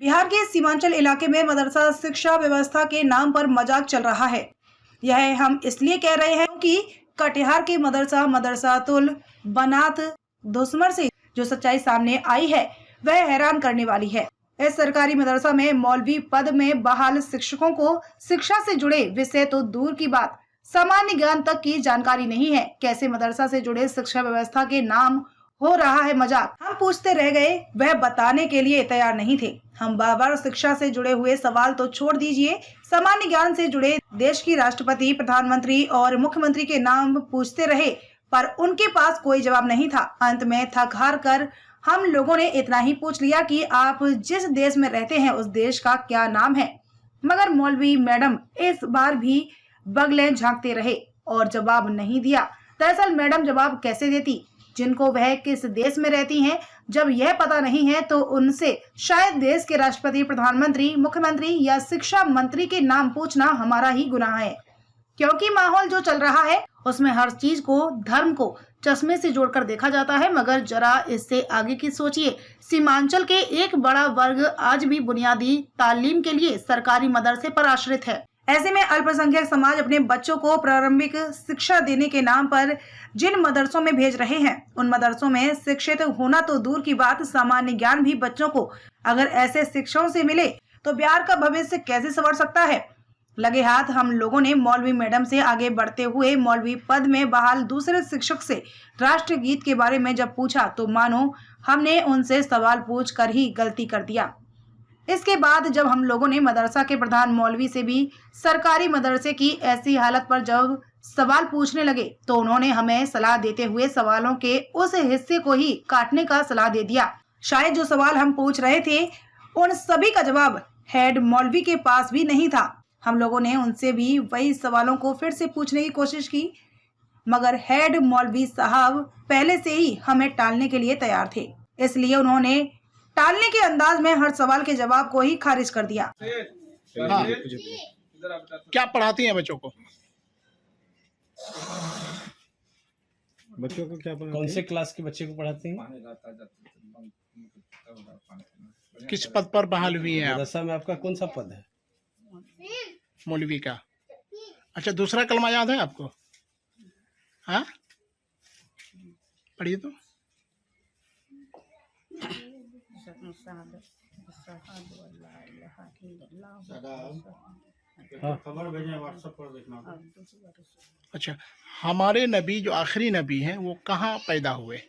बिहार के सीमांचल इलाके में मदरसा शिक्षा व्यवस्था के नाम पर मजाक चल रहा है। यह हम इसलिए कह रहे हैं कि कटिहार के मदरसातुल बनात धुसमर से जो सच्चाई सामने आई है वह हैरान करने वाली है। इस सरकारी मदरसा में मौलवी पद में बहाल शिक्षकों को शिक्षा से जुड़े विषय तो दूर की बात, सामान्य ज्ञान तक की जानकारी नहीं है। कैसे मदरसा से जुड़े शिक्षा व्यवस्था के नाम हो रहा है मजाक, हम पूछते रह गए, वह बताने के लिए तैयार नहीं थे। हम बार बार शिक्षा से जुड़े हुए सवाल तो छोड़ दीजिए, सामान्य ज्ञान से जुड़े देश की राष्ट्रपति, प्रधानमंत्री और मुख्यमंत्री के नाम पूछते रहे, पर उनके पास कोई जवाब नहीं था। अंत में थक हार कर हम लोगों ने इतना ही पूछ लिया कि आप जिस देश में रहते हैं उस देश का क्या नाम है। मगर मौलवी मैडम इस बार भी बगलें झांकते रहे और जवाब नहीं दिया। दरअसल मैडम जवाब कैसे देती, जिनको वह किस देश में रहती हैं, जब यह पता नहीं है तो उनसे शायद देश के राष्ट्रपति, प्रधानमंत्री, मुख्यमंत्री या शिक्षा मंत्री के नाम पूछना हमारा ही गुनाह है। क्योंकि माहौल जो चल रहा है उसमें हर चीज को, धर्म को चश्मे से जोड़कर देखा जाता है। मगर जरा इससे आगे की सोचिए, सीमांचल के एक बड़ा वर्ग आज भी बुनियादी तालीम के लिए सरकारी मदरसे पर आश्रित है। ऐसे में अल्पसंख्यक समाज अपने बच्चों को प्रारंभिक शिक्षा देने के नाम पर जिन मदरसों में भेज रहे हैं, उन मदरसों में शिक्षित होना तो दूर की बात, सामान्य ज्ञान भी बच्चों को अगर ऐसे शिक्षकों से मिले तो बिहार का भविष्य कैसे संवर सकता है। लगे हाथ हम लोगों ने मौलवी मैडम से आगे बढ़ते हुए मौलवी पद में बहाल दूसरे शिक्षक से राष्ट्रगीत के बारे में जब पूछा तो मानो हमने उनसे सवाल पूछ कर ही गलती कर दिया। इसके बाद जब हम लोगों ने मदरसा के प्रधान मौलवी से भी सरकारी मदरसे की ऐसी हालत पर जब सवाल पूछने लगे तो उन्होंने हमें सलाह देते हुए सवालों के उस हिस्से को ही काटने का सलाह दे दिया। शायद जो सवाल हम पूछ रहे थे उन सभी का जवाब हेड मौलवी के पास भी नहीं था। हम लोगों ने उनसे भी वही सवालों को फिर से पूछने की कोशिश की, मगर हेड मौलवी साहब पहले से ही हमें टालने के लिए तैयार थे। इसलिए उन्होंने टालने के अंदाज में हर सवाल के जवाब को ही खारिज कर दिया। हाँ। क्या पढ़ाती हैं बच्चों को? बच्चों को क्या पढ़ाते कौन से क्लास के बच्चे को पढ़ाते हैं? किस पद पर बहाल हुई हैं आप? मदरसा में आपका कौन सा पद है? मौलवी का। अच्छा, दूसरा कलमा याद है आपको? हाँ, पढ़िए तो। खबर भेजें व्हाट्सएप पर देखना। अच्छा, हमारे नबी जो आखिरी नबी हैं वो कहाँ पैदा हुए?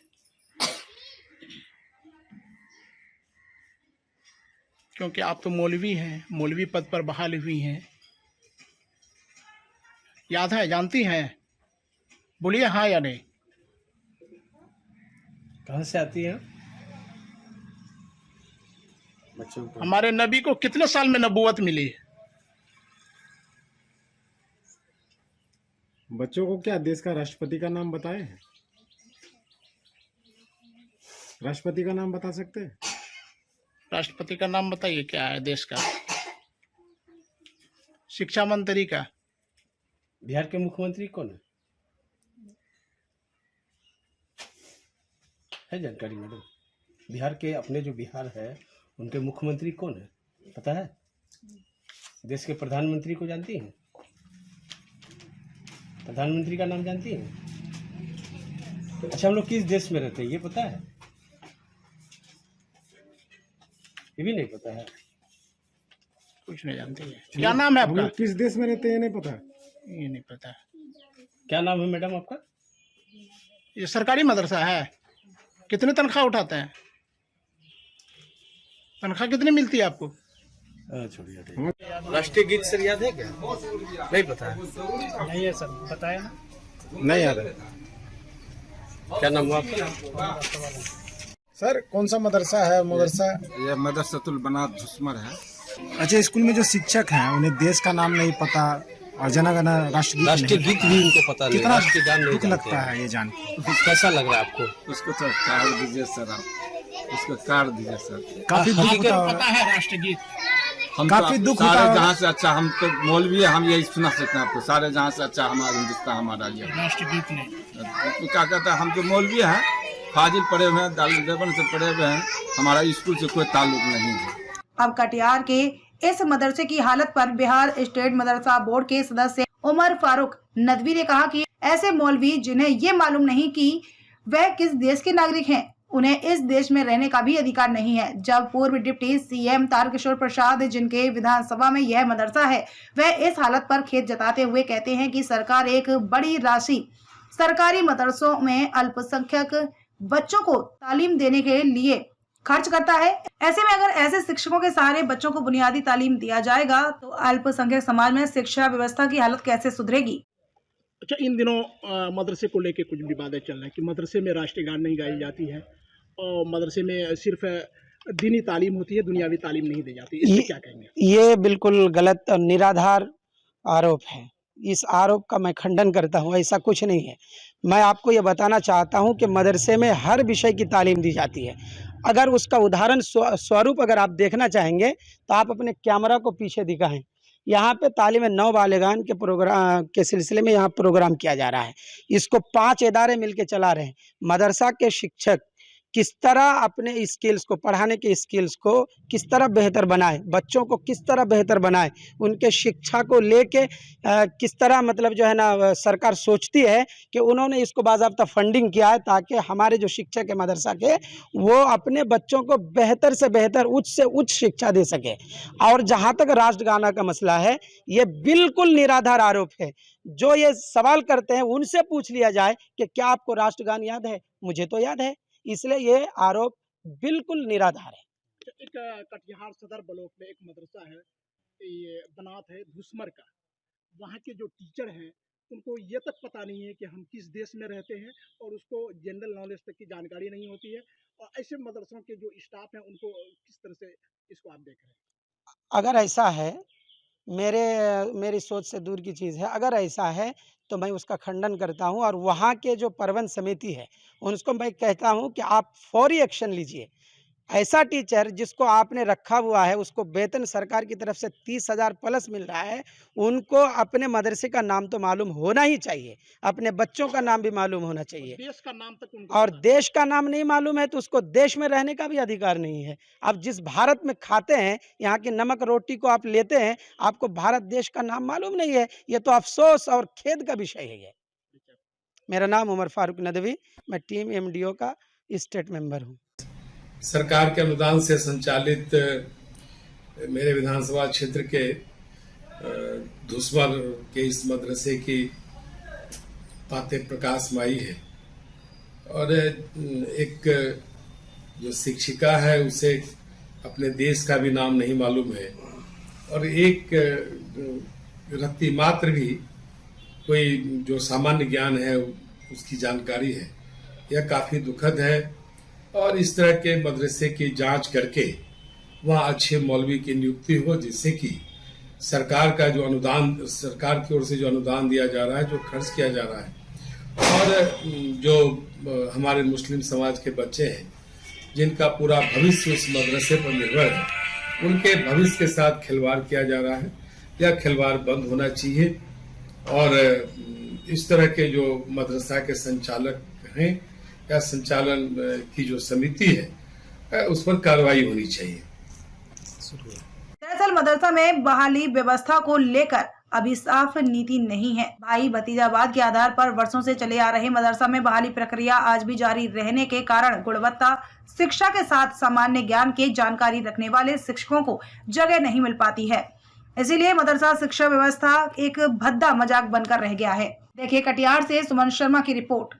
क्योंकि आप तो मौलवी हैं, मौलवी पद पर बहाल हुई हैं, याद है, जानती हैं? बोलिए हाँ या नहीं। कहाँ से आती है बच्चों को? हमारे नबी को कितने साल में नबूवत मिली? बच्चों को क्या देश का राष्ट्रपति का नाम बताए हैं? राष्ट्रपति का नाम बता सकते हैं? राष्ट्रपति का नाम बताइए, क्या है देश का? शिक्षा मंत्री का? बिहार के मुख्यमंत्री कौन है जानकारी मैडम? बिहार के अपने जो बिहार है उनके मुख्यमंत्री कौन है पता है? देश के प्रधानमंत्री को जानती हैं? प्रधानमंत्री का नाम जानती हैं? अच्छा, हम लोग किस देश में रहते हैं ये पता है? ये भी नहीं पता है। कुछ नहीं जानती है। क्या नाम है हम आपका? लोग किस देश में रहते हैं ये नहीं पता। ये नहीं पता। क्या नाम है मैडम आपका? ये सरकारी मदरसा है। कितने तनख्वाह उठाते हैं? तनख्वाह कितनी मिलती है आपको? छोड़िए। राष्ट्रीय गीत सर याद है क्या? नहीं पता है। नहीं है सर, बताया ना। नहीं याद है। क्या नाम हुआ आपका? सर कौन सा मदरसा है? मदरसा ये मदरसातुल बनात धुसमर है। अच्छा, स्कूल में जो शिक्षक हैं उन्हें देश का नाम नहीं पता और जनगण राष्ट्रीय गीत भी उनको पता नहीं, कितना राष्ट्रीय गान नहीं दुख जानते लगता हैं। है ये जान। कैसा लग रहा है आपको? उसको तो काट दीजिए सर, आप उसको काट दीजिए सर। काफी दुख होता पता है राष्ट्रगीत? हम काफी तो दुख सारे होता है। जहाँ से अच्छा, हम तो मौलवी है, हम यही सुना सकते हैं आपको। सारे जहाँ से अच्छा हमारा हिंदुस्तान हमारा ये राष्ट्रगीत नहीं। तो क्या कहता है, हम जो मौलवी हैं फाजिल पढ़े हुए हैं, दारुल देवबंद से पढ़े हुए हैं, हमारा स्कूल से कोई ताल्लुक नहीं है। अब कटिहार के इस मदरसे की हालत पर बिहार स्टेट मदरसा बोर्ड के सदस्य उमर फारूक नदवी ने कहा कि ऐसे मौलवी जिन्हें ये मालूम नहीं कि वह किस देश के नागरिक हैं, उन्हें इस देश में रहने का भी अधिकार नहीं है। जब पूर्व डिप्टी सीएम तारकिशोर प्रसाद, जिनके विधानसभा में यह मदरसा है, वह इस हालत पर खेद जताते हुए कहते हैं कि सरकार एक बड़ी राशि सरकारी मदरसों में अल्पसंख्यक बच्चों को तालीम देने के लिए खर्च करता है। ऐसे में अगर ऐसे शिक्षकों के सहारे बच्चों को बुनियादी तालीम दिया जाएगा तो अल्पसंख्यक समाज में शिक्षा व्यवस्था की हालत कैसे सुधरेगी। अच्छा, इन दिनों मदरसे को लेके कुछ विवाद चल रहा है कि मदरसे में राष्ट्रीय गान नहीं गाई जाती है और मदरसे में सिर्फ दीनी तालीम होती है, दुनियावी तालीम नहीं दी जाती। इससे क्या कहेंगे? ये बिल्कुल गलत और निराधार आरोप है। इस आरोप का मैं खंडन करता हूँ। ऐसा कुछ नहीं है। मैं आपको ये बताना चाहता हूँ कि मदरसे में हर विषय की तालीम दी जाती है। अगर उसका उदाहरण स्वरूप अगर आप देखना चाहेंगे तो आप अपने कैमरा को पीछे दिखाएं। यहाँ पे तालीम नौ बालिगान के प्रोग्राम के सिलसिले में यहाँ प्रोग्राम किया जा रहा है। इसको 5 इदारे मिलके चला रहे हैं। मदरसा के शिक्षक किस तरह अपने स्किल्स को, पढ़ाने के स्किल्स को किस तरह बेहतर बनाए, बच्चों को किस तरह बेहतर बनाए, उनके शिक्षा को लेके किस तरह मतलब जो है ना सरकार सोचती है कि उन्होंने इसको बाज़ाब्ता फंडिंग किया है ताकि हमारे जो शिक्षक है मदरसा के वो अपने बच्चों को बेहतर से बेहतर, उच्च से उच्च शिक्षा दे सके। और जहाँ तक राष्ट्रगाना का मसला है, ये बिल्कुल निराधार आरोप है। जो ये सवाल करते हैं उनसे पूछ लिया जाए कि क्या आपको राष्ट्रगान याद है? मुझे तो याद है। इसलिए ये आरोप बिल्कुल निराधार है। एक कटिहार सदर ब्लॉक में एक मदरसा है, ये बनात है धुसमर का। वहाँ के जो टीचर हैं उनको ये तक पता नहीं है कि हम किस देश में रहते हैं और उसको जनरल नॉलेज तक की जानकारी नहीं होती है। और ऐसे मदरसों के जो स्टाफ हैं उनको किस तरह से इसको आप देख रहे हैं? अगर ऐसा है, मेरी सोच से दूर की चीज़ है। अगर ऐसा है तो मैं उसका खंडन करता हूं और वहाँ के जो प्रबंध समिति है उनको मैं कहता हूं कि आप फौरी एक्शन लीजिए। ऐसा टीचर जिसको आपने रखा हुआ है, उसको वेतन सरकार की तरफ से 30,000 प्लस मिल रहा है, उनको अपने मदरसे का नाम तो मालूम होना ही चाहिए, अपने बच्चों का नाम भी मालूम होना चाहिए। देश का नाम तक उनको और देश का नाम नहीं मालूम है तो उसको देश में रहने का भी अधिकार नहीं है। आप जिस भारत में खाते हैं, यहाँ की नमक रोटी को आप लेते हैं, आपको भारत देश का नाम मालूम नहीं है। ये तो अफसोस और खेद का विषय है। मेरा नाम उमर फारूक नदवी, मैं टीम MDO का स्टेट मेंबर हूँ। सरकार के अनुदान से संचालित मेरे विधानसभा क्षेत्र के धुसमर के इस मदरसे की बातें प्रकाश में आई है और एक जो शिक्षिका है उसे अपने देश का भी नाम नहीं मालूम है और एक रत्ती मात्र भी कोई जो सामान्य ज्ञान है उसकी जानकारी है। यह काफ़ी दुखद है और इस तरह के मदरसे की जांच करके वहाँ अच्छे मौलवी की नियुक्ति हो, जिससे कि सरकार का जो अनुदान, सरकार की ओर से जो अनुदान दिया जा रहा है, जो खर्च किया जा रहा है और जो हमारे मुस्लिम समाज के बच्चे हैं जिनका पूरा भविष्य उस मदरसे पर निर्भर है, उनके भविष्य के साथ खिलवाड़ किया जा रहा है। यह खिलवाड़ बंद होना चाहिए और इस तरह के जो मदरसा के संचालक हैं या संचालन की जो समिति है उस पर कार्रवाई होनी चाहिए। दरअसल मदरसा में बहाली व्यवस्था को लेकर अभी साफ नीति नहीं है। भाई भतीजावाद के आधार पर वर्षों से चले आ रहे मदरसा में बहाली प्रक्रिया आज भी जारी रहने के कारण गुणवत्ता शिक्षा के साथ सामान्य ज्ञान की जानकारी रखने वाले शिक्षकों को जगह नहीं मिल पाती है। इसीलिए मदरसा शिक्षा व्यवस्था एक भद्दा मजाक बनकर रह गया है। देखिए कटिहार से सुमन शर्मा की रिपोर्ट।